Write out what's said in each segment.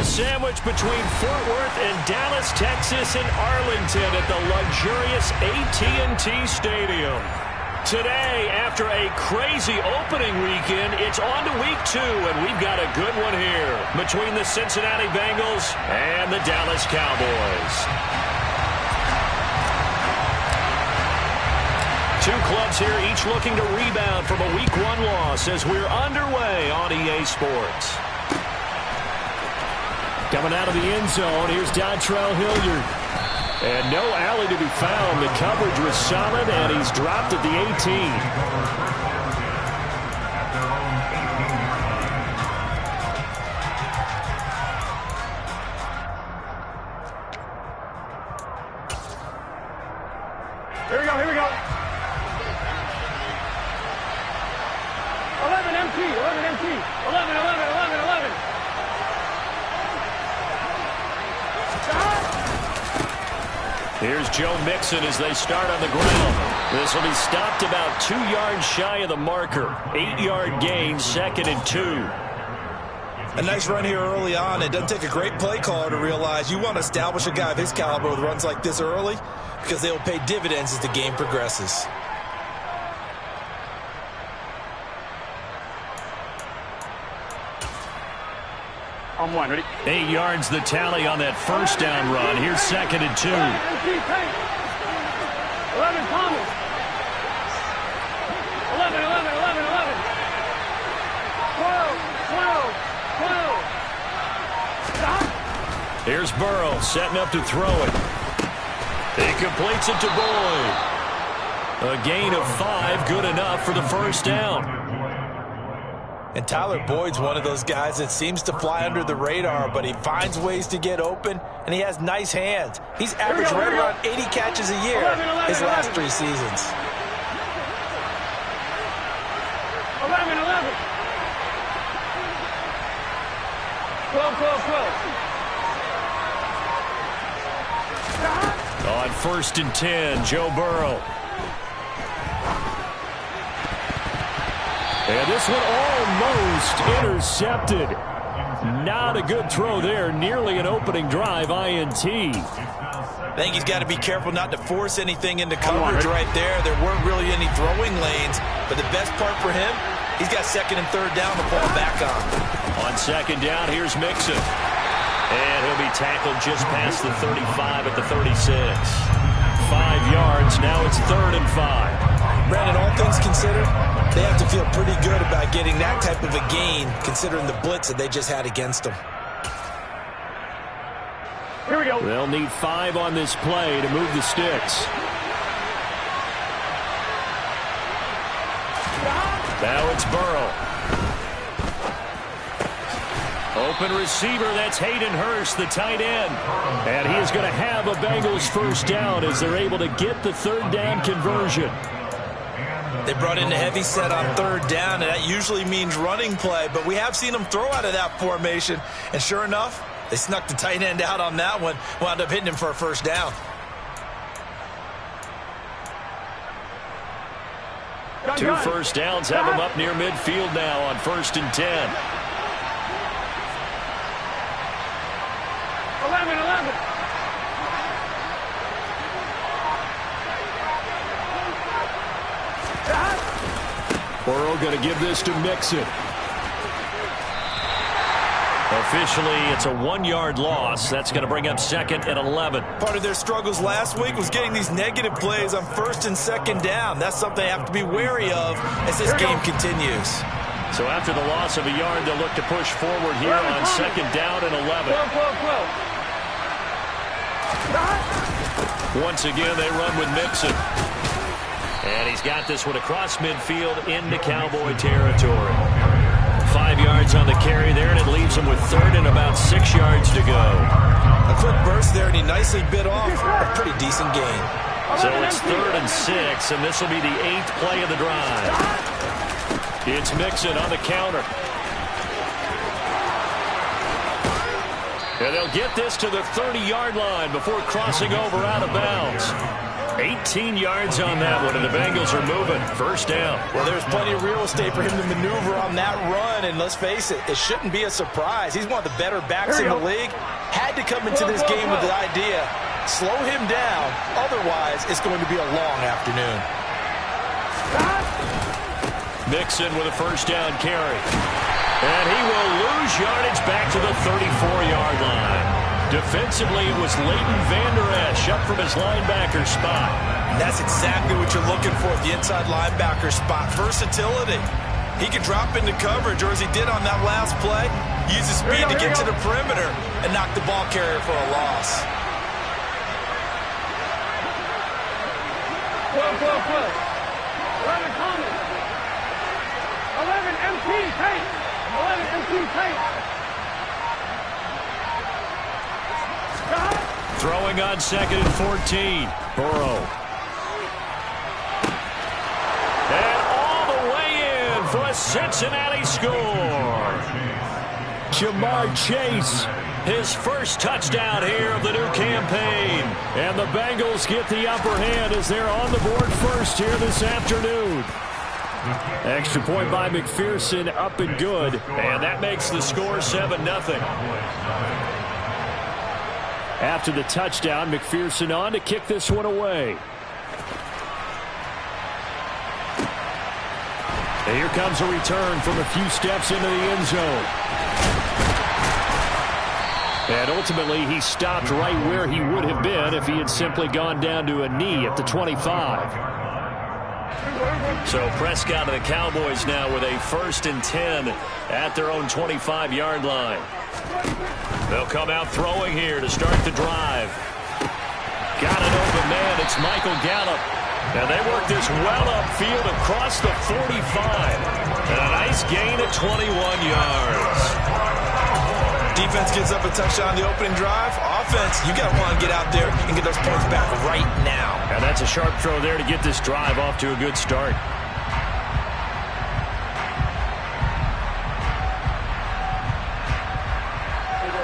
sandwich between Fort Worth and Dallas, Texas and Arlington at the luxurious AT&T Stadium. Today, after a crazy opening weekend, it's on to week 2, and we've got a good one here between the Cincinnati Bengals and the Dallas Cowboys. Two clubs here, each looking to rebound from a week 1 loss as we're underway on EA Sports. Coming out of the end zone, here's Dontrell Hilliard. And no alley to be found. The coverage was solid, and he's dropped at the 18. Here we go, here we go. 11 empty, 11 empty. 11, 11, 11, 11. Here's Joe Mixon as they start on the ground. This will be stopped about 2 yards shy of the marker. 8-yard gain, 2nd and 2. A nice run here early on. It doesn't take a great play caller to realize you want to establish a guy of his caliber with runs like this early because they will pay dividends as the game progresses. On 1, ready? 8 yards the tally on that first down run. Here's 2nd and 2. 11, Thomas. 11, 11, 11, 11. 12, 12, 12. Stop. Here's Burrow setting up to throw it. He completes it to Boyd. A gain of 5, good enough for the first down. And Tyler Boyd's one of those guys that seems to fly under the radar, but he finds ways to get open, and he has nice hands. He's averaged right around 80 catches a year his last 3 seasons. 11, 11. 12, 12, 12. On 1st and 10, Joe Burrow. And this one almost intercepted. Not a good throw there. Nearly an opening drive, INT. I think he's got to be careful not to force anything into coverage right there. There weren't really any throwing lanes. But the best part for him, he's got 2nd and 3rd down to fall back on. On 2nd down, here's Mixon. And he'll be tackled just past the 35 at the 36. 5 yards. Now it's 3rd and 5. Brandon, all things considered, they have to feel pretty good about getting that type of a gain, considering the blitz that they just had against them. Here we go. They'll need 5 on this play to move the sticks. Now it's Burrow. Open receiver, that's Hayden Hurst, the tight end. And he is going to have a Bengals first down as they're able to get the 3rd down conversion. They brought in a heavy set on 3rd down, and that usually means running play, but we have seen them throw out of that formation. And sure enough, they snuck the tight end out on that one, wound up hitting him for a first down. 2 first downs have him up near midfield now on 1st and 10. 11, 11. Burrow going to give this to Mixon. Officially, it's a 1-yard loss. That's going to bring up 2nd and 11. Part of their struggles last week was getting these negative plays on 1st and 2nd down. That's something they have to be wary of as this game continues. So after the loss of a yard, they'll look to push forward here on 2nd down and 11. 12, 12, 12. Once again, they run with Mixon. And he's got this one across midfield into Cowboy territory. 5 yards on the carry there, and it leaves him with 3rd and about 6 yards to go. A quick burst there, and he nicely bit off a pretty decent gain. So it's 3rd and 6, and this will be the 8th play of the drive. It's Mixon on the counter. And they'll get this to the 30-yard line before crossing over out of bounds. 18 yards on that one, and the Bengals are moving. First down. Well, there's plenty of real estate for him to maneuver on that run, and let's face it, it shouldn't be a surprise. He's one of the better backs in the league. Had to come into this game with the idea, slow him down, otherwise it's going to be a long afternoon. Mixon with a first down carry. And he will lose yardage back to the 34-yard line. Defensively, it was Leighton Vander Esch up from his linebacker spot. And that's exactly what you're looking for at the inside linebacker spot. Versatility. He can drop into coverage, or as he did on that last play, use his speed to get to the perimeter and knock the ball carrier for a loss. Play. 11 Thomas. 11 MT Tate. 11 MT Tate. Throwing on 2nd and 14. Burrow. And all the way in for a Cincinnati score. Jamar Chase, his first touchdown here of the new campaign. And the Bengals get the upper hand as they're on the board first here this afternoon. Extra point by McPherson, up and good. And that makes the score 7-0. After the touchdown, McPherson on to kick this one away. And here comes a return from a few steps into the end zone. And ultimately, he stopped right where he would have been if he had simply gone down to a knee at the 25. So Prescott and the Cowboys now with a 1st and 10 at their own 25-yard line. They'll come out throwing here to start the drive. Got an open man. It's Michael Gallup. And they work this well upfield across the 45. And a nice gain of 21 yards. Defense gives up a touchdown on the opening drive. Offense, you got to want to get out there and get those points back right now. And that's a sharp throw there to get this drive off to a good start.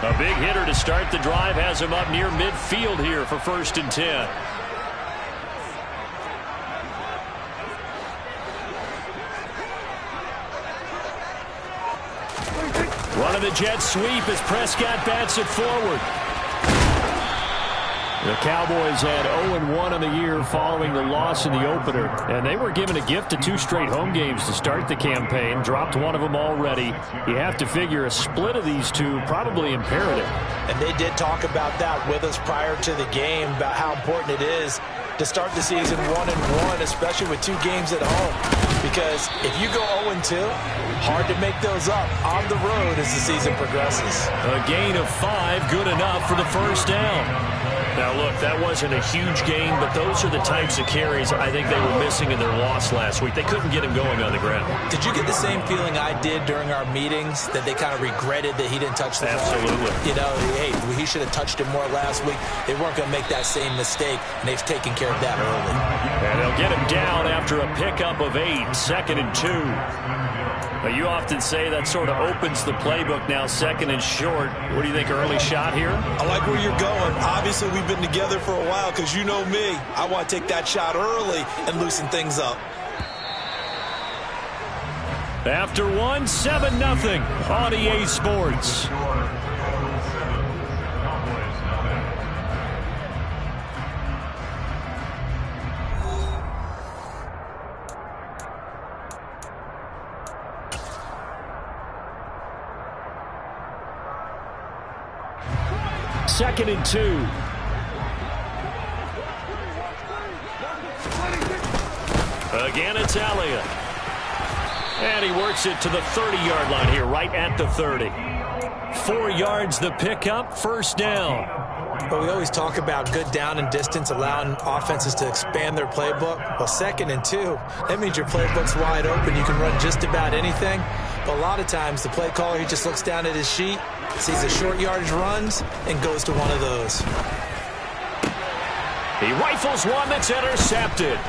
A big hitter to start the drive has him up near midfield here for 1st and 10. Running the jet sweep as Prescott bats it forward. The Cowboys had 0-1 on the year following the loss in the opener, and they were given a gift of 2 straight home games to start the campaign. Dropped one of them already. You have to figure a split of these two probably imperative. And they did talk about that with us prior to the game, about how important it is to start the season 1-1, especially with 2 games at home. Because if you go 0-2, hard to make those up on the road as the season progresses. A gain of 5, good enough for the first down. Now, look, that wasn't a huge gain, but those are the types of carries I think they were missing in their loss last week. They couldn't get him going on the ground. Did you get the same feeling I did during our meetings, that they kind of regretted that he didn't touch the ball? Absolutely. You know, hey, he should have touched it more last week. They weren't going to make that same mistake, and they've taken care of that early. And they'll get him down after a pickup of 8, 2nd and 2. But you often say that sort of opens the playbook now, 2nd and short. What do you think, early shot here? I like where you're going. Obviously, we've been together for a while because you know me. I want to take that shot early and loosen things up. After 1, 7-0 on EA Sports. Second and 2. Again, it's Elliott. And he works it to the 30-yard line here, right at the 30. 4 yards the pickup, first down. But we always talk about good down and distance, allowing offenses to expand their playbook. Well, 2nd and 2, that means your playbook's wide open. You can run just about anything. But a lot of times, the play caller, he just looks down at his sheet, sees the short yardage runs, and goes to one of those. He rifles one that's intercepted.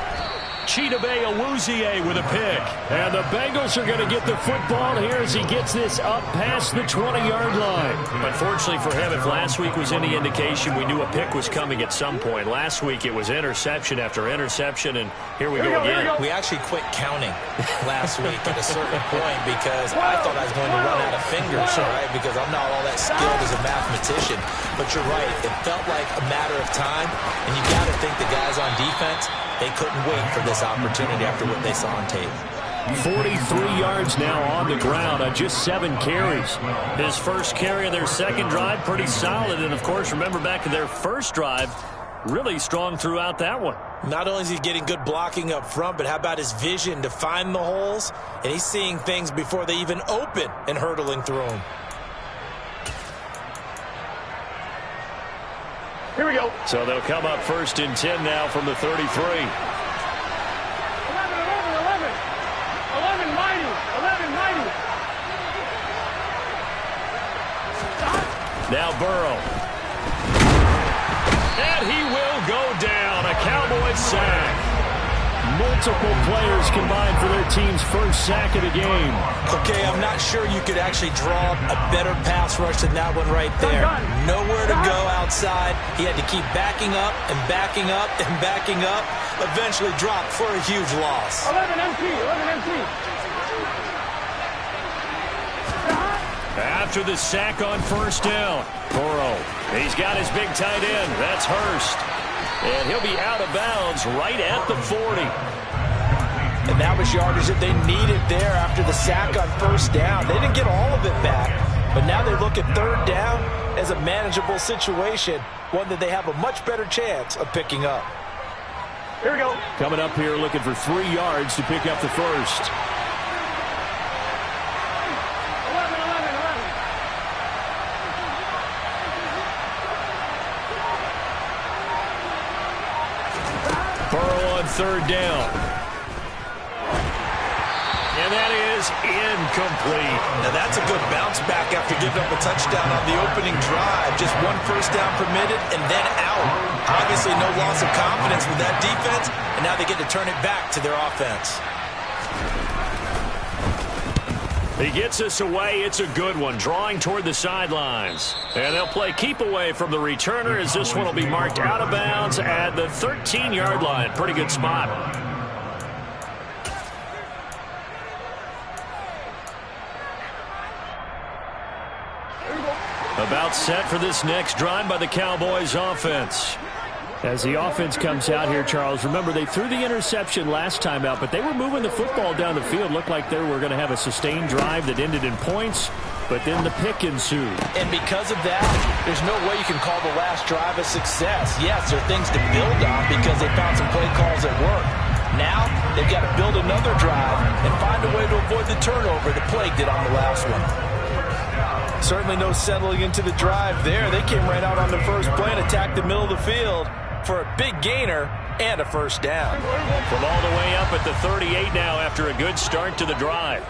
Ugtfl with a pick. And the Bengals are going to get the football here as he gets this up past the 20-yard line. Unfortunately for him, if last week was any indication, we knew a pick was coming at some point. Last week it was interception after interception, and here we go again. We actually quit counting last week at a certain point because I thought I was going to run out of fingers, right? Because I'm not all that skilled as a mathematician. But you're right. It felt like a matter of time, and you got to think the guys on defense, they couldn't wait for this opportunity after what they saw on tape. 43 yards now on the ground on just 7 carries. His first carry of their second drive, pretty solid. And, of course, remember back to their first drive, really strong throughout that one. Not only is he getting good blocking up front, but how about his vision to find the holes? And he's seeing things before they even open and hurdling through them. Here we go. So they'll come up 1st and 10 now from the 33. 11, 11, 11. 11 mighty. 11 mighty. Now Burrow. And he will go down. A Cowboys sack. Multiple players combined for their team's first sack of the game. Okay, I'm not sure you could actually draw a better pass rush than that one right there. Nowhere to go outside. He had to keep backing up and backing up and backing up. Eventually dropped for a huge loss. 11 MT. 11 MT. After the sack on 1st down, Burrow. He's got his big tight end. That's Hurst. And he'll be out of bounds right at the 40. And that was yardage that they needed there after the sack on 1st down. They didn't get all of it back, but now they look at 3rd down as a manageable situation, one that they have a much better chance of picking up. Here we go. Coming up here looking for 3 yards to pick up the first. 11, 11, 11. Burrow on 3rd down. And that is incomplete. Now that's a good bounce back after giving up a touchdown on the opening drive. Just 1 first down permitted and then out. Obviously no loss of confidence with that defense, and now they get to turn it back to their offense. He gets us away. It's a good one, drawing toward the sidelines. And they'll play keep away from the returner as this one will be marked out of bounds at the 13-yard line. Pretty good spot. About set for this next drive by the Cowboys offense. As the offense comes out here, Charles, remember they threw the interception last time out, but they were moving the football down the field. Looked like they were going to have a sustained drive that ended in points, but then the pick ensued. And because of that, there's no way you can call the last drive a success. Yes, there are things to build on because they found some play calls that work. Now, they've got to build another drive and find a way to avoid the turnover that plagued it on the last one. Certainly no settling into the drive there. They came right out on the first play and attacked the middle of the field for a big gainer and a first down. From all the way up at the 38 now after a good start to the drive.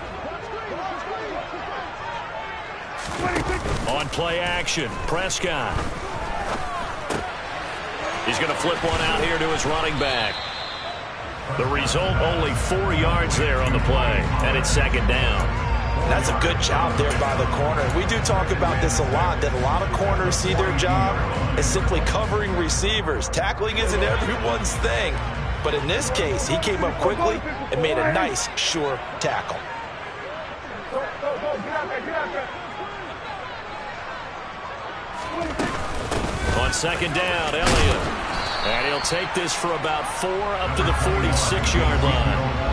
On play action, Prescott. He's going to flip one out here to his running back. The result, only 4 yards there on the play, and it's 2nd down. That's a good job there by the corner. We do talk about this a lot, that a lot of corners see their job as simply covering receivers. Tackling isn't everyone's thing. But in this case, he came up quickly and made a nice, sure tackle. On 2nd down, Elliott. And he'll take this for about 4 up to the 46-yard line.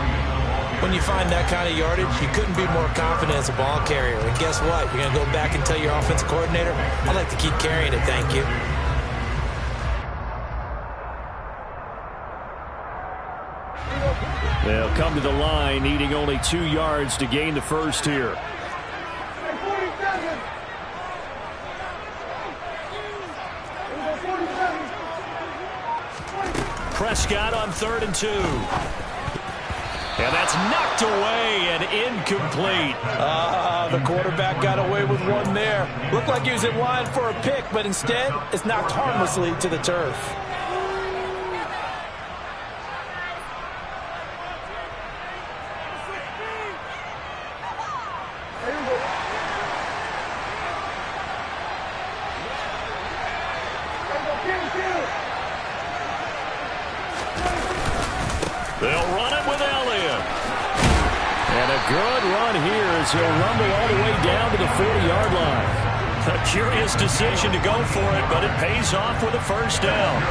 When you find that kind of yardage, you couldn't be more confident as a ball carrier. And guess what? You're going to go back and tell your offensive coordinator, I'd like to keep carrying it, thank you. They'll come to the line, needing only 2 yards to gain the first here. Prescott on 3rd and 2. And that's knocked away and incomplete. The quarterback got away with one there. Looked like he was in line for a pick, but instead it's knocked harmlessly to the turf. They'll run it with Elliott. And a good run here as he'll rumble all the way down to the 40-yard line. A curious decision to go for it, but it pays off with a first down.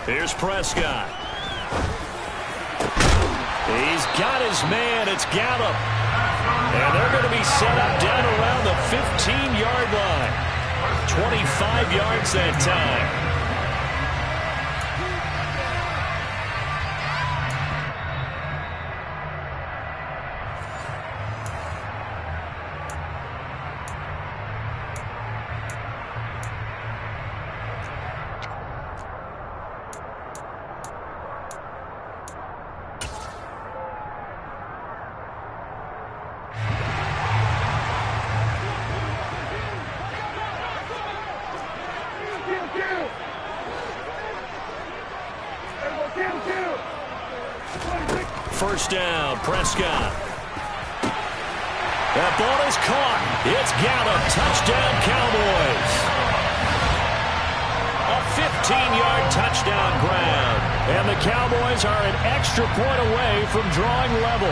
Here's Prescott. He's got his man. It's Gallup. And they're going to be set up down around the 15-yard line. 25 yards that time. First down, Prescott. That ball is caught. It's Gallup. Touchdown, Cowboys. A 15-yard touchdown grab. And the Cowboys are an extra point away from drawing level.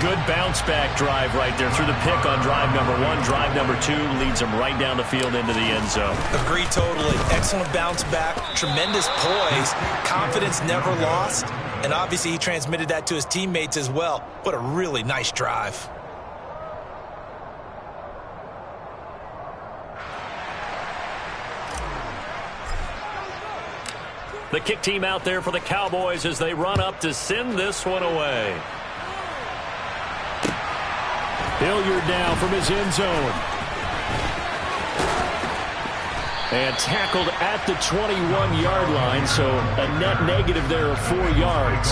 Good bounce-back drive right there through the pick on drive number 1. Drive number 2 leads them right down the field into the end zone. Agree totally. Excellent bounce-back, tremendous poise, confidence never lost, and obviously he transmitted that to his teammates as well. What a really nice drive. The kick team out there for the Cowboys as they run up to send this one away. Hilliard down from his end zone. And tackled at the 21-yard line, so a net negative there of 4 yards.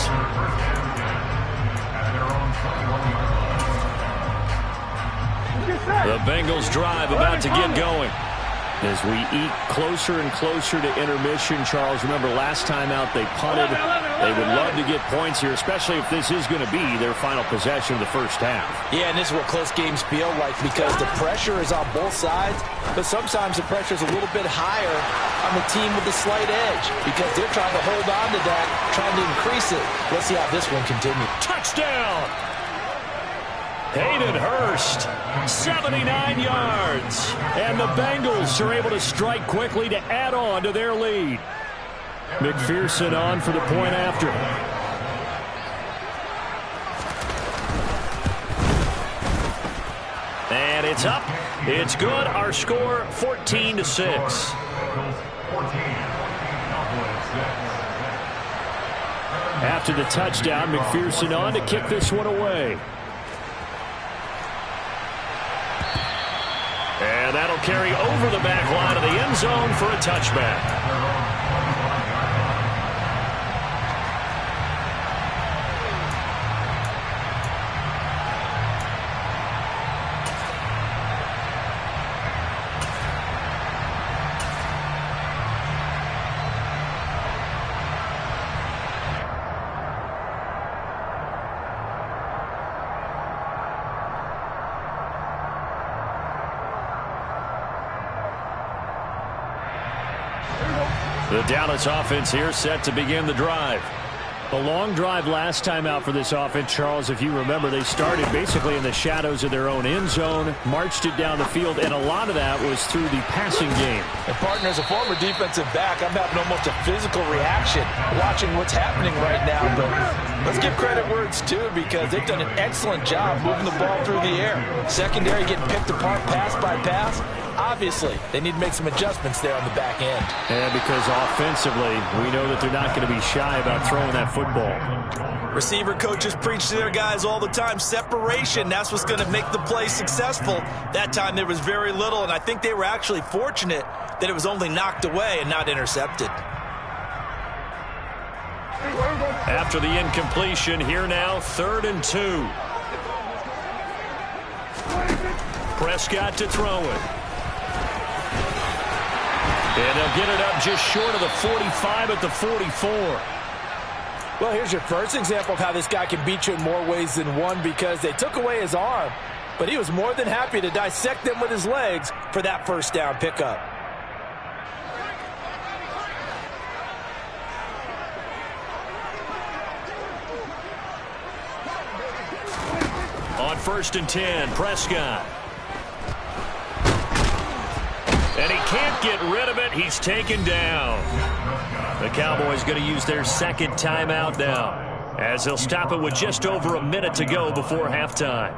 The Bengals drive about to get going. As we eat closer and closer to intermission, Charles, remember last time out they punted. They would love to get points here, especially if this is going to be their final possession of the first half. Yeah, and this is what close games feel like because the pressure is on both sides, but sometimes the pressure is a little bit higher on the team with the slight edge because they're trying to hold on to that, trying to increase it. Let's see how this one continues. Touchdown! Hayden Hurst, 79 yards. And the Bengals are able to strike quickly to add on to their lead. McPherson on for the point after. And it's up. It's good. Our score, 14-6. After the touchdown, McPherson on to kick this one away. And that'll carry over the back line of the end zone for a touchback. The Dallas offense here set to begin the drive. A long drive last time out for this offense, Charles. If you remember, they started basically in the shadows of their own end zone, marched it down the field, and a lot of that was through the passing game. And partner, as a former defensive back, I'm having almost a physical reaction watching what's happening right now. But let's give credit where it's due because they've done an excellent job moving the ball through the air. Secondary getting picked apart pass by pass. Obviously, they need to make some adjustments there on the back end. And because offensively, we know that they're not going to be shy about throwing that football. Receiver coaches preach to their guys all the time. Separation, that's what's going to make the play successful. That time there was very little, and I think they were actually fortunate that it was only knocked away and not intercepted. After the incompletion, here now, 3rd and 2. Prescott to throw it. And they'll get it up just short of the 45 at the 44. Well, here's your first example of how this guy can beat you in more ways than one, because they took away his arm, but he was more than happy to dissect them with his legs for that first down pickup. On 1st and 10, Prescott. And he can't get rid of it. He's taken down. The Cowboys going to use their second timeout now, as they'll stop it with just over a minute to go before halftime.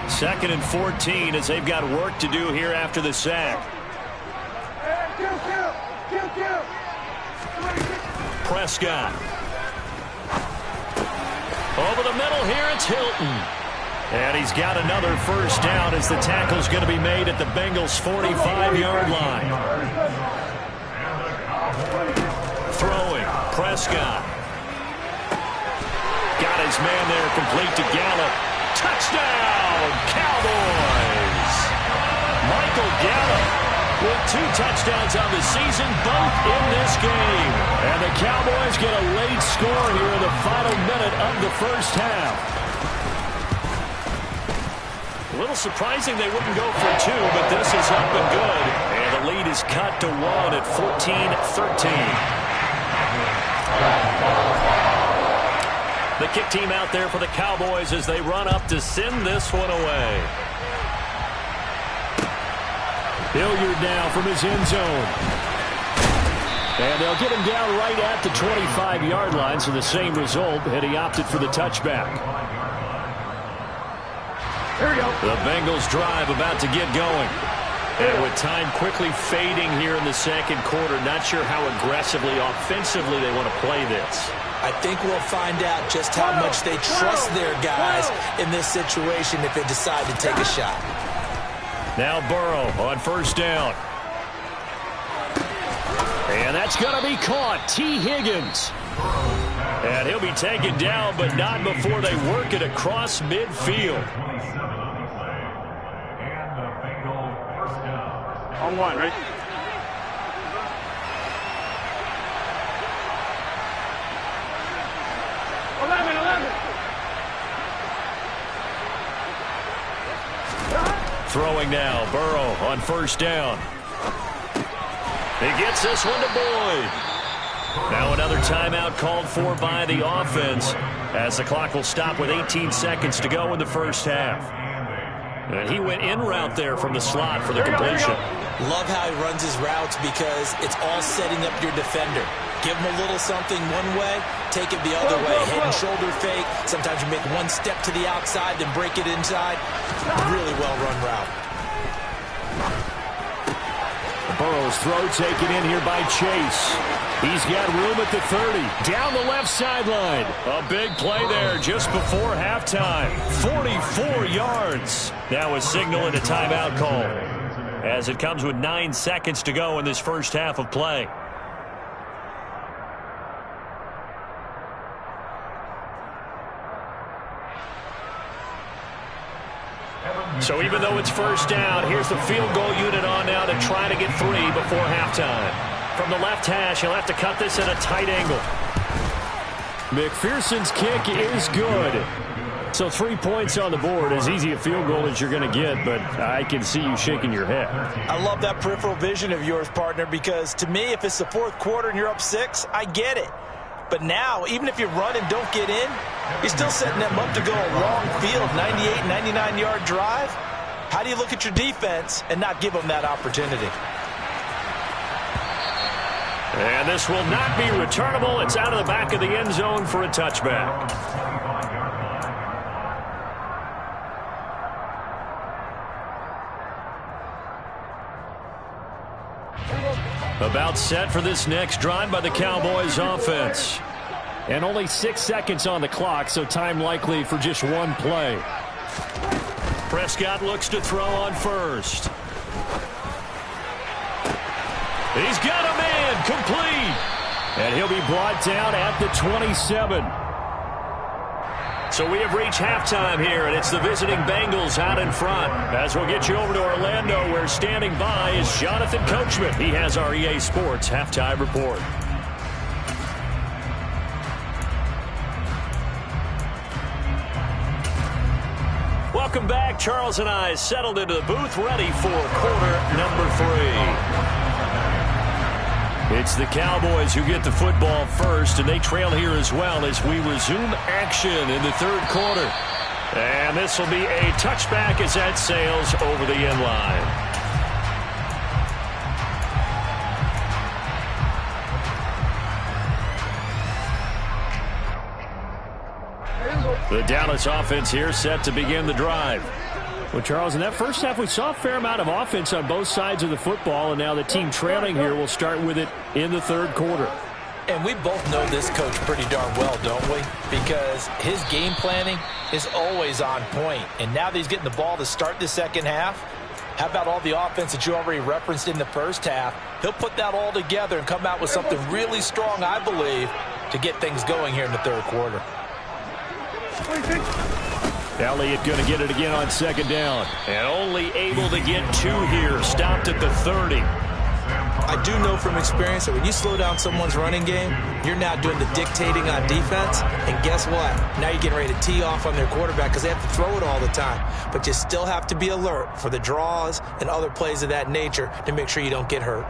Second and 14 as they've got work to do here after the sack. Prescott. Over the middle here, it's Hilton. And he's got another first down as the tackle's going to be made at the Bengals' 45-yard line. Throwing, Prescott. Got his man there, complete to Gallup. Touchdown, Cowboys! Michael Gallup with 2 touchdowns on the season, both in this game. And the Cowboys get a late score here in the final minute of the first half. A little surprising they wouldn't go for 2, but this is up and good. And the lead is cut to 1 at 14-13. The kick team out there for the Cowboys as they run up to send this one away. Hilliard now from his end zone. And they'll get him down right at the 25-yard line, so the same result, and he opted for the touchback. Here we go. The Bengals drive about to get going. And with time quickly fading here in the second quarter, not sure how aggressively, offensively they want to play this. I think we'll find out just how much they trust their guys in this situation if they decide to take a shot. Now Burrow on first down. And that's going to be caught. T. Higgins. And he'll be taken down, but not before they work it across midfield. On 1, right? Throwing now, Burrow on first down. He gets this one to Boyd. Now another timeout called for by the offense, as the clock will stop with 18 seconds to go in the first half. And he went in route there from the slot for the completion. Love how he runs his routes because it's all setting up your defender. Give him a little something one way, take it the other way. Head and shoulder fake. Sometimes you make one step to the outside, then break it inside. Really well-run route. Burrow's throw taken in here by Chase. He's got room at the 30. Down the left sideline. A big play there just before halftime. 44 yards. Now a signal and a timeout call, as it comes with 9 seconds to go in this first half of play. So even though it's first down, here's the field goal unit on now to try to get 3 before halftime. From the left hash, he'll have to cut this at a tight angle. McPherson's kick is good. So 3 points on the board, as easy a field goal as you're going to get, but I can see you shaking your head. I love that peripheral vision of yours, partner, because to me, if it's the fourth quarter and you're up 6, I get it. But now, even if you run and don't get in, you're still setting them up to go a long field, 98, 99-yard drive. How do you look at your defense and not give them that opportunity? And this will not be returnable. It's out of the back of the end zone for a touchback. About set for this next drive by the Cowboys offense. And only 6 seconds on the clock, so time likely for just one play. Prescott looks to throw on first. He's got a man, complete. And he'll be brought down at the 27. So we have reached halftime here, and it's the visiting Bengals out in front. As we'll get you over to Orlando, where standing by is Jonathan Coachman. He has our EA Sports halftime report. Welcome back. Charles and I settled into the booth, ready for quarter number 3. It's the Cowboys who get the football first, and they trail here as well as we resume action in the third quarter. And this will be a touchback as that sails over the end line. The Dallas offense here set to begin the drive. Well, Charles, in that first half, we saw a fair amount of offense on both sides of the football, and now the team trailing here will start with it in the third quarter. And we both know this coach pretty darn well, don't we? Because his game planning is always on point. And now that he's getting the ball to start the second half, how about all the offense that you already referenced in the first half? He'll put that all together and come out with something really strong, I believe, to get things going here in the third quarter. Elliott going to get it again on second down. And only able to get 2 here. Stopped at the 30. I do know from experience that when you slow down someone's running game, you're now doing the dictating on defense. And guess what? Now you're getting ready to tee off on their quarterback because they have to throw it all the time. But you still have to be alert for the draws and other plays of that nature to make sure you don't get hurt.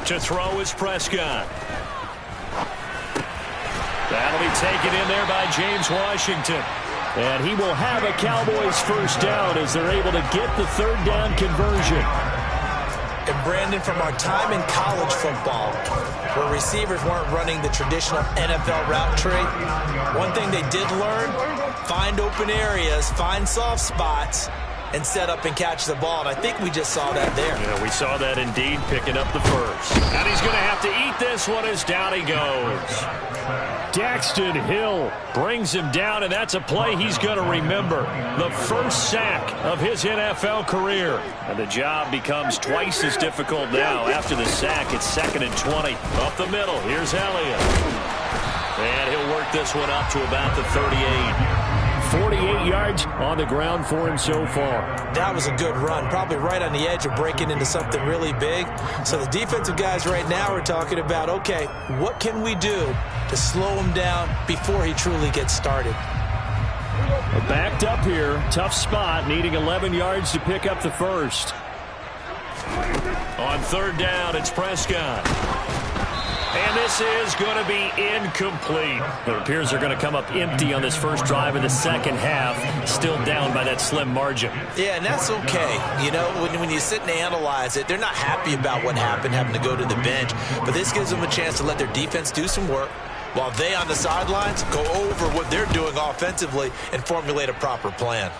To throw is Prescott. That'll be taken in there by James Washington. And he will have a Cowboys first down as they're able to get the third down conversion. And Brandon, from our time in college football, where receivers weren't running the traditional NFL route tree, one thing they did learn, find open areas, find soft spots, and set up and catch the ball. And I think we just saw that there. Yeah, we saw that indeed, picking up the first. And he's going to have to eat this one as down he goes. Daxton Hill brings him down, and that's a play he's going to remember. The first sack of his NFL career. And the job becomes twice as difficult now. After the sack, it's 2nd and 20. Up the middle, here's Elliott. And he'll work this one up to about the 38. 48 yards on the ground for him so far. That was a good run, probably right on the edge of breaking into something really big. So the defensive guys right now are talking about, okay, what can we do to slow him down before he truly gets started? Backed up here, tough spot, needing 11 yards to pick up the first. On third down, it's Prescott. And this is going to be incomplete. It appears they're going to come up empty on this first drive of the second half, still down by that slim margin. Yeah, and that's okay. You know, when you sit and analyze it, they're not happy about what happened, having to go to the bench. But this gives them a chance to let their defense do some work while they on the sidelines go over what they're doing offensively and formulate a proper plan.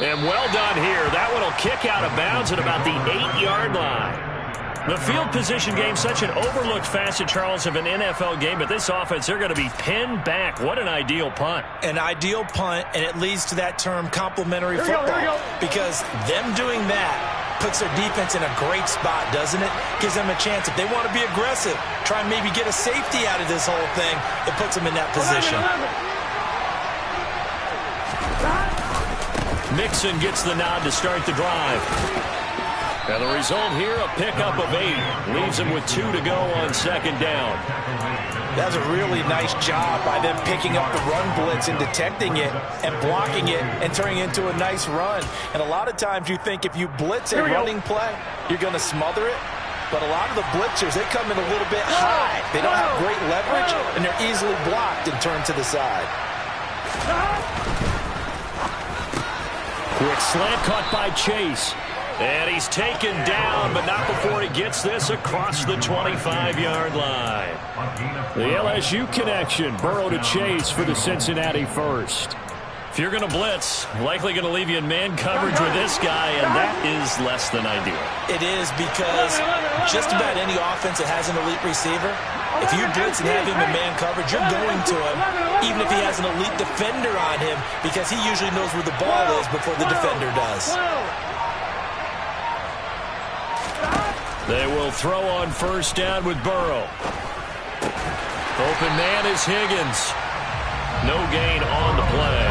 And well done here. That one will kick out of bounds at about the 8-yard line. The field position game, such an overlooked facet, Charles, of an NFL game. But this offense, they're going to be pinned back. What an ideal punt. An ideal punt, and it leads to that term complementary football. Because them doing that puts their defense in a great spot, doesn't it? Gives them a chance. If they want to be aggressive, try and maybe get a safety out of this whole thing, it puts them in that position. Mixon gets the nod to start the drive. And the result here, a pickup of 8. Leaves him with 2 to go on second down. That's a really nice job by them picking up the run blitz and detecting it and blocking it and turning it into a nice run. And a lot of times you think if you blitz a running play, you're going to smother it. But a lot of the blitzers, they come in a little bit high. They don't have great leverage, and they're easily blocked and turned to the side. Quick slant caught by Chase. And he's taken down, but not before he gets this across the 25-yard line. The LSU connection, Burrow to Chase for the Cincinnati first. If you're going to blitz, likely going to leave you in man coverage with this guy, and that is less than ideal. It is, because just about any offense that has an elite receiver, if you blitz and have him in man coverage, you're going to him even if he has an elite defender on him, because he usually knows where the ball is before the defender does. They will throw on first down with Burrow. Open man is Higgins. No gain on the play.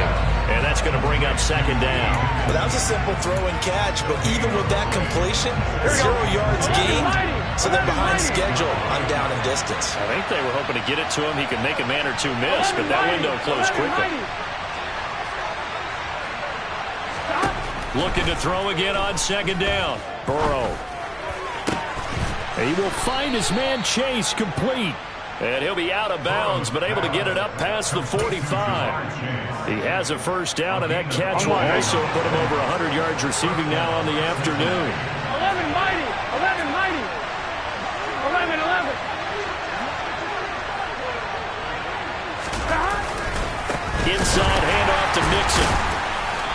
And that's going to bring up second down. Well, that was a simple throw and catch, but even with that completion, 0 yards gained, so they're behind schedule on down and distance. I think they were hoping to get it to him. He could make a man or two miss, but that window closed quickly. Looking to throw again on second down. Burrow. He will find his man Chase complete. And he'll be out of bounds, but able to get it up past the 45. He has a first down, and that catch will also put him over 100 yards receiving now on the afternoon. 11 mighty, 11 mighty, 11, 11. Inside handoff to Mixon.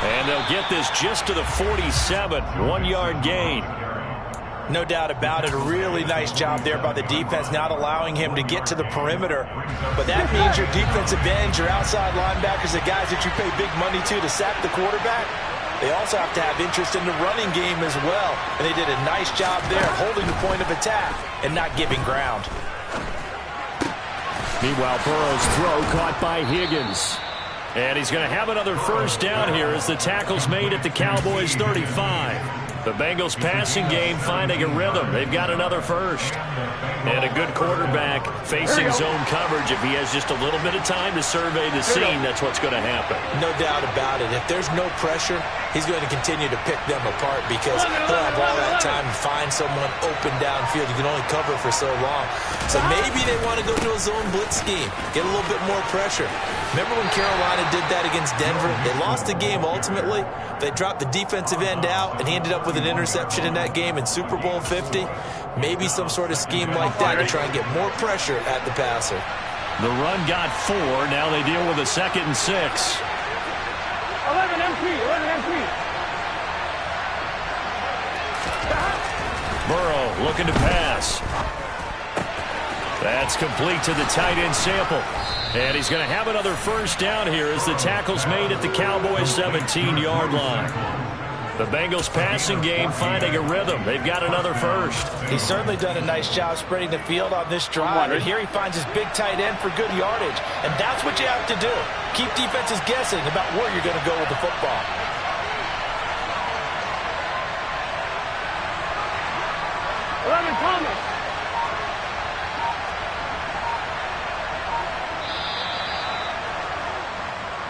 And they'll get this just to the 47, 1-yard gain. No doubt about it. A really nice job there by the defense, not allowing him to get to the perimeter. But that means your defensive ends, your outside linebackers, the guys that you pay big money to sack the quarterback, they also have to have interest in the running game as well. And they did a nice job there holding the point of attack and not giving ground. Meanwhile, Burrow's throw caught by Higgins. And he's going to have another first down here as the tackle's made at the Cowboys' 35. The Bengals passing game finding a rhythm. They've got another first. And a good quarterback facing zone coverage. If he has just a little bit of time to survey the scene, that's what's going to happen. No doubt about it. If there's no pressure, he's going to continue to pick them apart because he'll have all that time to find someone open downfield. You can only cover for so long. So maybe they want to go to a zone blitz scheme, get a little bit more pressure. Remember when Carolina did that against Denver? They lost the game ultimately. They dropped the defensive end out, and he ended up with an interception in that game in Super Bowl 50. Maybe some sort of scheme like that to try and get more pressure at the passer. The run got 4. Now they deal with a 2nd and 6. 11 MP, 11 MP. Burrow looking to pass. That's complete to the tight end Sample. And he's going to have another first down here as the tackle's made at the Cowboys' 17-yard line. The Bengals passing game finding a rhythm. They've got another first. He's certainly done a nice job spreading the field on this drive. And here he finds his big tight end for good yardage. And that's what you have to do. Keep defenses guessing about where you're going to go with the football. Thomas.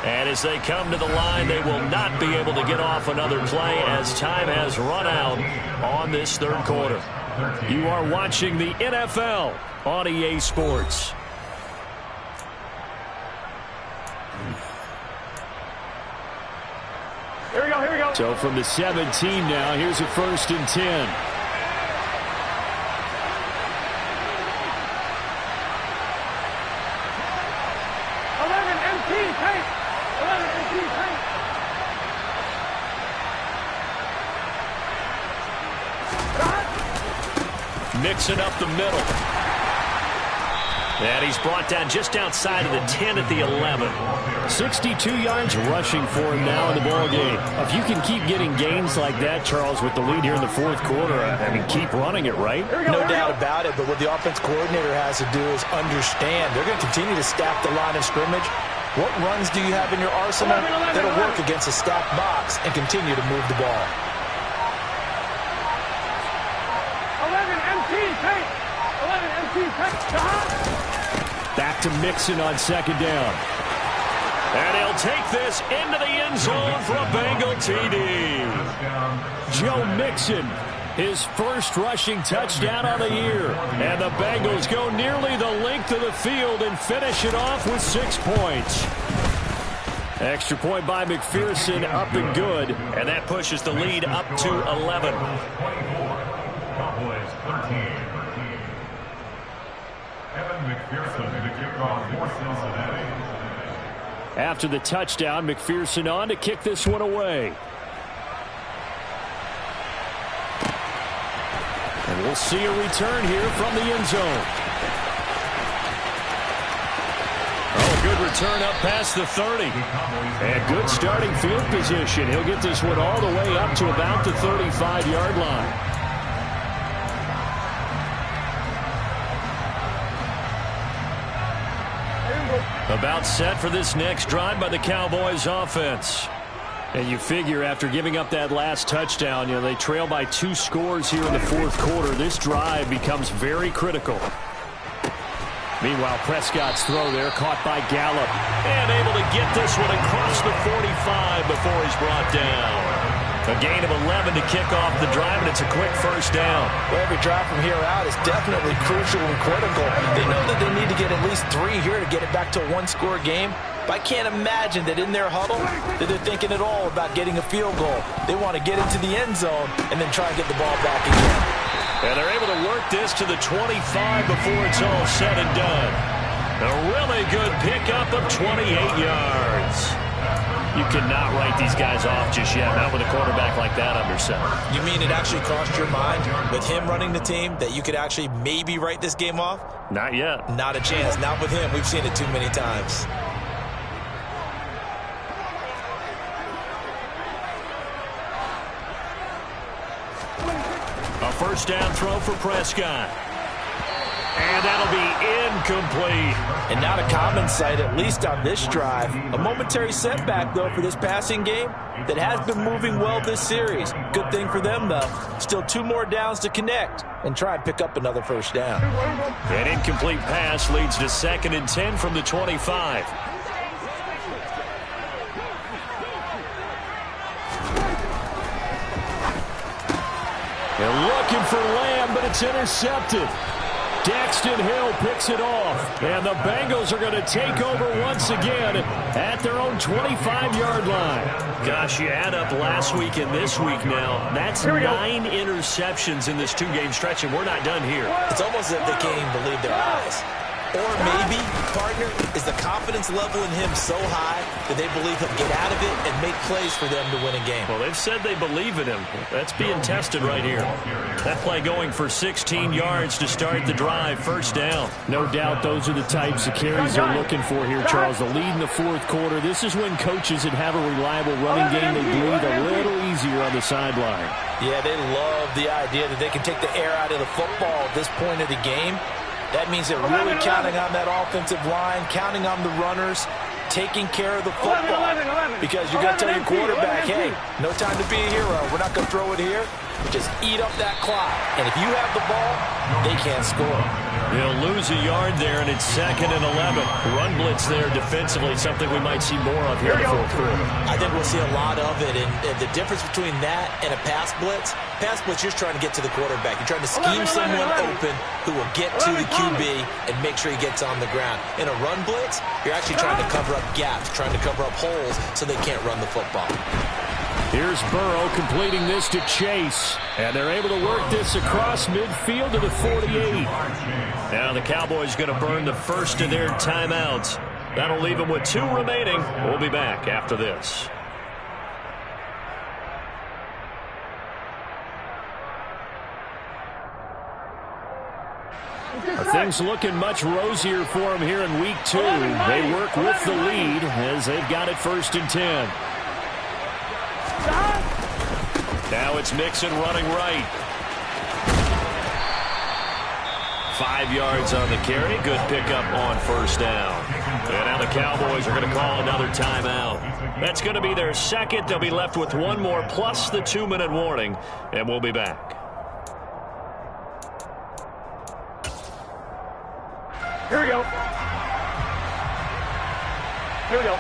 And as they come to the line, they will not be able to get off another play as time has run out on this third quarter. You are watching the NFL on EA Sports. Here we go, here we go. So from the 17 now, here's a 1st and 10. Mixing up the middle. And he's brought down just outside of the 10 at the 11. 62 yards rushing for him now in the ball game. If you can keep getting gains like that, Charles, with the lead here in the 4th quarter, I mean, keep running it, right? No doubt about it, but what the offense coordinator has to do is understand they're going to continue to stack the line of scrimmage. What runs do you have in your arsenal that'll work against a stacked box and continue to move the ball? Back to Mixon on 2nd down. And he'll take this into the end zone for a Bengal TD. Joe Mixon, his first rushing touchdown on the year. And the Bengals go nearly the length of the field and finish it off with 6 points. Extra point by McPherson, up and good. And that pushes the lead up to 11. Cowboys 13. McPherson to kick off for Cincinnati. After the touchdown, McPherson on to kick this one away. And we'll see a return here from the end zone. Oh, good return up past the 30. And good starting field position. He'll get this one all the way up to about the 35-yard line. About set for this next drive by the Cowboys offense. And you figure after giving up that last touchdown, they trail by 2 scores here in the fourth quarter. This drive becomes very critical. Meanwhile, Prescott's throw there caught by Gallup. And able to get this one across the 45 before he's brought down. A gain of 11 to kick off the drive, and it's a quick first down. Well, every drive from here out is definitely crucial and critical. They know that they need to get at least 3 here to get it back to a 1-score game. But I can't imagine that in their huddle that they're thinking at all about getting a field goal. They want to get into the end zone and then try and get the ball back again. And they're able to work this to the 25 before it's all said and done. A really good pickup of 28 yards. You cannot write these guys off just yet, not with a quarterback like that under center. You mean it actually crossed your mind with him running the team that you could actually maybe write this game off? Not yet. Not a chance. Not with him. We've seen it too many times. A first down throw for Prescott. And that'll be incomplete. And not a common sight, at least on this drive. A momentary setback, though, for this passing game that has been moving well this series. Good thing for them, though. Still 2 more downs to connect and try and pick up another first down. An incomplete pass leads to 2nd and 10 from the 25. They're looking for Lamb, but it's intercepted. Daxton Hill picks it off. And the Bengals are going to take over once again at their own 25-yard line. Gosh, you add up last week and this week now. That's 9 interceptions in this 2-game stretch, and we're not done here. It's almost as if they can't even believe their eyes. Or maybe, partner, is the confidence level in him so high that they believe he'll get out of it and make plays for them to win a game. Well, they've said they believe in him. That's being tested right here. That play going for 16 yards to start the drive. First down. No doubt those are the types of carries they're looking for here, Charles. The lead in the fourth quarter. This is when coaches that have a reliable running game, they breathe a little easier on the sideline. Yeah, they love the idea that they can take the air out of the football at this point of the game. That means they're really counting on that offensive line, counting on the runners, taking care of the football. Because you're going to tell your quarterback, hey, no time to be a hero. We're not going to throw it here. Just eat up that clock. And if you have the ball, they can't score. They'll lose a yard there, and it's 2nd and 11. Run blitz there defensively, something we might see more of here in the fourth quarter. I think we'll see a lot of it. And the difference between that and a pass blitz, you're trying to get to the quarterback. You're trying to scheme someone open who will get to the QB and make sure he gets on the ground. In a run blitz, you're actually trying to cover up gaps, trying to cover up holes so they can't run the football. Here's Burrow completing this to Chase. And they're able to work this across midfield to the 48. Now the Cowboys going to burn the first of their timeouts. That'll leave them with 2 remaining. We'll be back after this. Things looking much rosier for them here in week 2. They work with the lead as they've got it 1st and 10. Now it's Mixon running right. 5 yards on the carry. Good pickup on first down. And now the Cowboys are going to call another timeout. That's going to be their 2nd. They'll be left with 1 more plus the 2-minute warning. And we'll be back. Here we go. Here we go.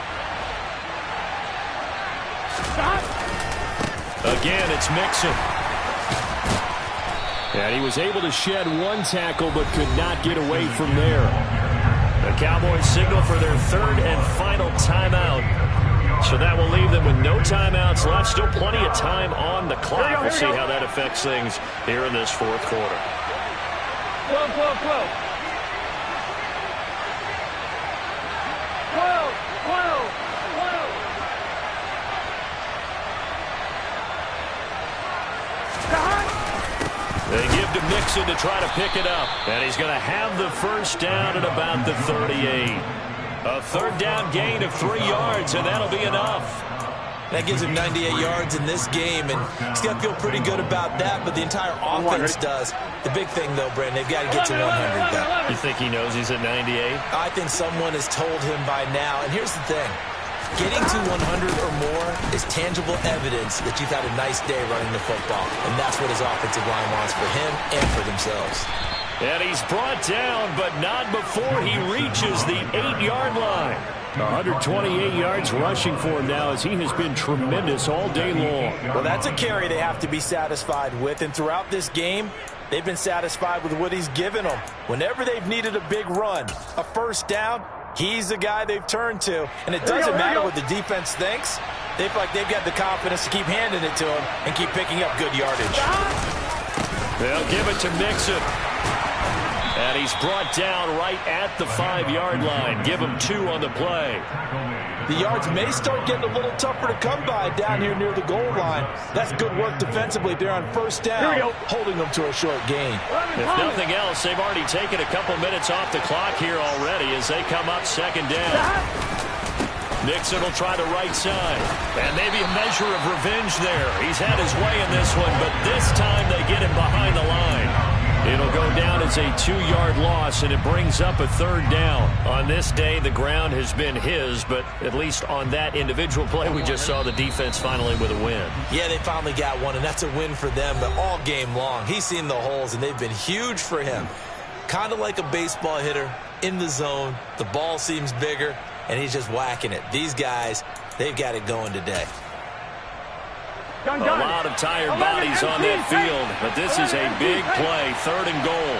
Stop. Again, it's Mixon. And he was able to shed 1 tackle but could not get away from there. The Cowboys signal for their 3rd and final timeout. So that will leave them with no timeouts left. Still plenty of time on the clock. We'll see how that affects things here in this fourth quarter. Whoa. They give to Mixon to try to pick it up. And he's going to have the first down at about the 38. A third down gain of 3 yards, and that'll be enough. That gives him 98 yards in this game, and he's got to feel pretty good about that, but the entire offense does. The big thing, though, Brandon, they've got to get to 100, though. You think he knows he's at 98? I think someone has told him by now, and here's the thing. Getting to 100 or more is tangible evidence that you've had a nice day running the football, and that's what his offensive line wants for him and for themselves. And he's brought down, but not before he reaches the 8-yard line. 128 yards rushing for him now as he has been tremendous all day long. Well, that's a carry they have to be satisfied with, and throughout this game, they've been satisfied with what he's given them. Whenever they've needed a big run, a first down, he's the guy they've turned to. And it doesn't matter what the defense thinks. They feel like they've got the confidence to keep handing it to him and keep picking up good yardage. They'll give it to Mixon. And he's brought down right at the 5-yard line. Give him 2 on the play. The yards may start getting a little tougher to come by down here near the goal line. That's good work defensively. They're on first down, holding them to a short gain. If nothing else, they've already taken a couple minutes off the clock here already as they come up second down. Nixon will try the right side. And maybe a measure of revenge there. He's had his way in this one, but this time they get him behind the line. It'll go down as a 2-yard loss, and it brings up a third down. On this day, the ground has been his, but at least on that individual play, we just saw the defense finally with a win. Yeah, they finally got one, and that's a win for them, but all game long, he's seen the holes, and they've been huge for him. Kind of like a baseball hitter in the zone. The ball seems bigger, and he's just whacking it. These guys, they've got it going today. A lot of tired bodies on that field, but this is a big play, 3rd and goal.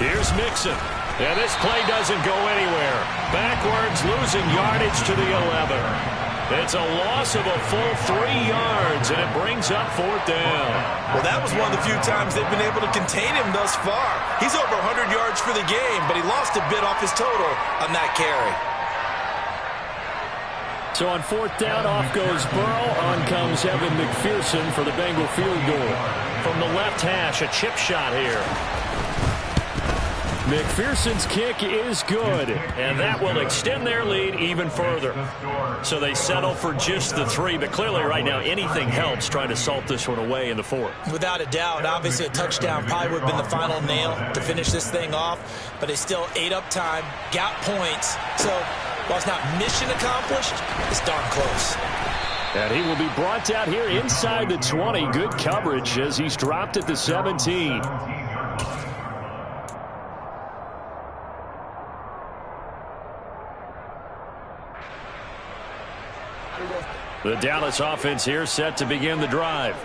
Here's Mixon, and this play doesn't go anywhere. Backwards, losing yardage to the 11. It's a loss of a full 3 yards, and it brings up 4th down. Well, that was one of the few times they've been able to contain him thus far. He's over 100 yards for the game, but he lost a bit off his total on that carry. So on 4th down, off goes Burrow. On comes Evan McPherson for the Bengal field goal. From the left hash, a chip shot here. McPherson's kick is good, and that will extend their lead even further. So they settle for just the 3, but clearly right now anything helps trying to salt this one away in the 4th. Without a doubt, obviously a touchdown probably would have been the final nail to finish this thing off, but they still ate up time, got points, so while it's not mission accomplished, it's darn close. And he will be brought down here inside the 20. Good coverage as he's dropped at the 17. The Dallas offense here set to begin the drive.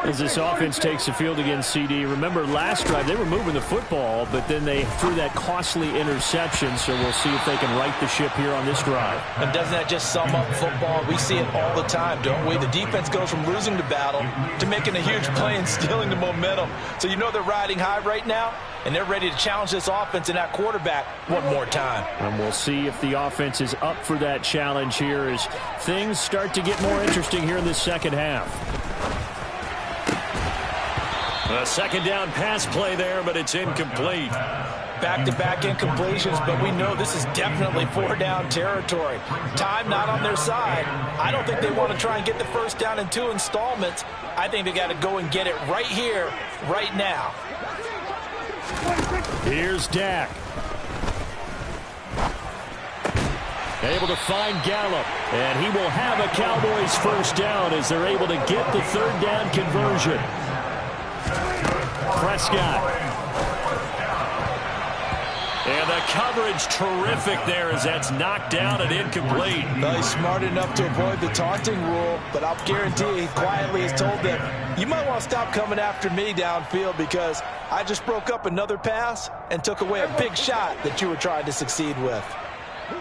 As this offense takes the field against CD, remember last drive they were moving the football, but then they threw that costly interception, so we'll see if they can right the ship here on this drive. And doesn't that just sum up football? We see it all the time, don't we? The defense goes from losing the battle to making a huge play and stealing the momentum. So you know they're riding high right now, and they're ready to challenge this offense and that quarterback one more time. And we'll see if the offense is up for that challenge here as things start to get more interesting here in this second half. A second down pass play there, but it's incomplete. Back-to-back incompletions, but we know this is definitely 4-down territory. Time not on their side. I don't think they want to try and get the first down in 2 installments. I think they got to go and get it right here, right now. Here's Dak. Able to find Gallup, and he will have a Cowboys first down as they're able to get the 3rd down conversion. Prescott. And the coverage terrific there as that's knocked down and incomplete. Well, he's smart enough to avoid the taunting rule, but I'll guarantee he quietly has told them, you might want to stop coming after me downfield because I just broke up another pass and took away a big shot that you were trying to succeed with.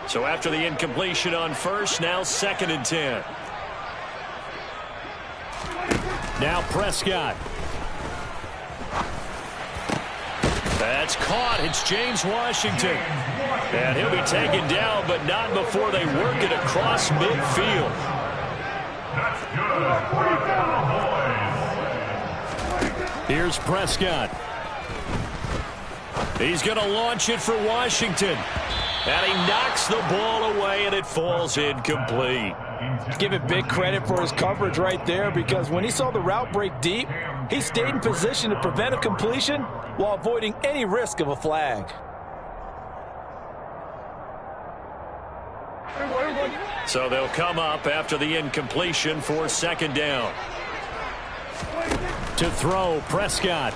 So after the incompletion on first, now 2nd and 10. Now Prescott. That's caught. It's James Washington. And he'll be taken down, but not before they work it across midfield. That's good. Here's Prescott. He's going to launch it for Washington. And he knocks the ball away, and it falls incomplete. Give it big credit for his coverage right there, because when he saw the route break deep, he stayed in position to prevent a completion while avoiding any risk of a flag. So they'll come up after the incompletion for second down. To throw, Prescott.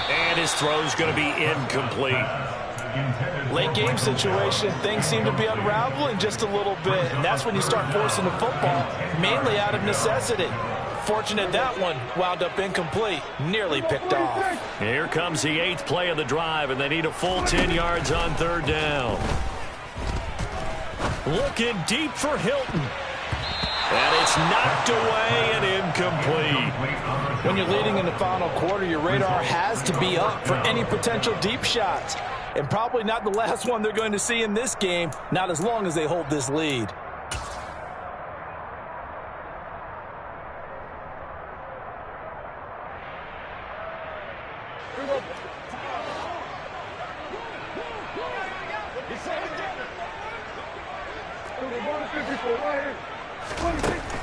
And his throw's going to be incomplete. Late game situation, things seem to be unraveling just a little bit, and that's when you start forcing the football, mainly out of necessity. Fortunate that one wound up incomplete, nearly picked off. Here comes the 8th play of the drive, and they need a full 10 yards on third down. Looking deep for Hilton. And it's knocked away and incomplete. When you're leading in the final quarter, your radar has to be up for any potential deep shots. And probably not the last one they're going to see in this game, not as long as they hold this lead.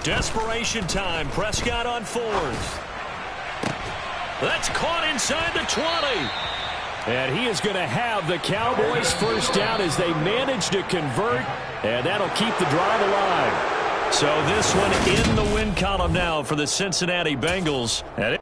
Desperation time. Prescott on 4th. That's caught inside the 20. And he is going to have the Cowboys first down as they manage to convert. And that'll keep the drive alive. So this one in the win column now for the Cincinnati Bengals. And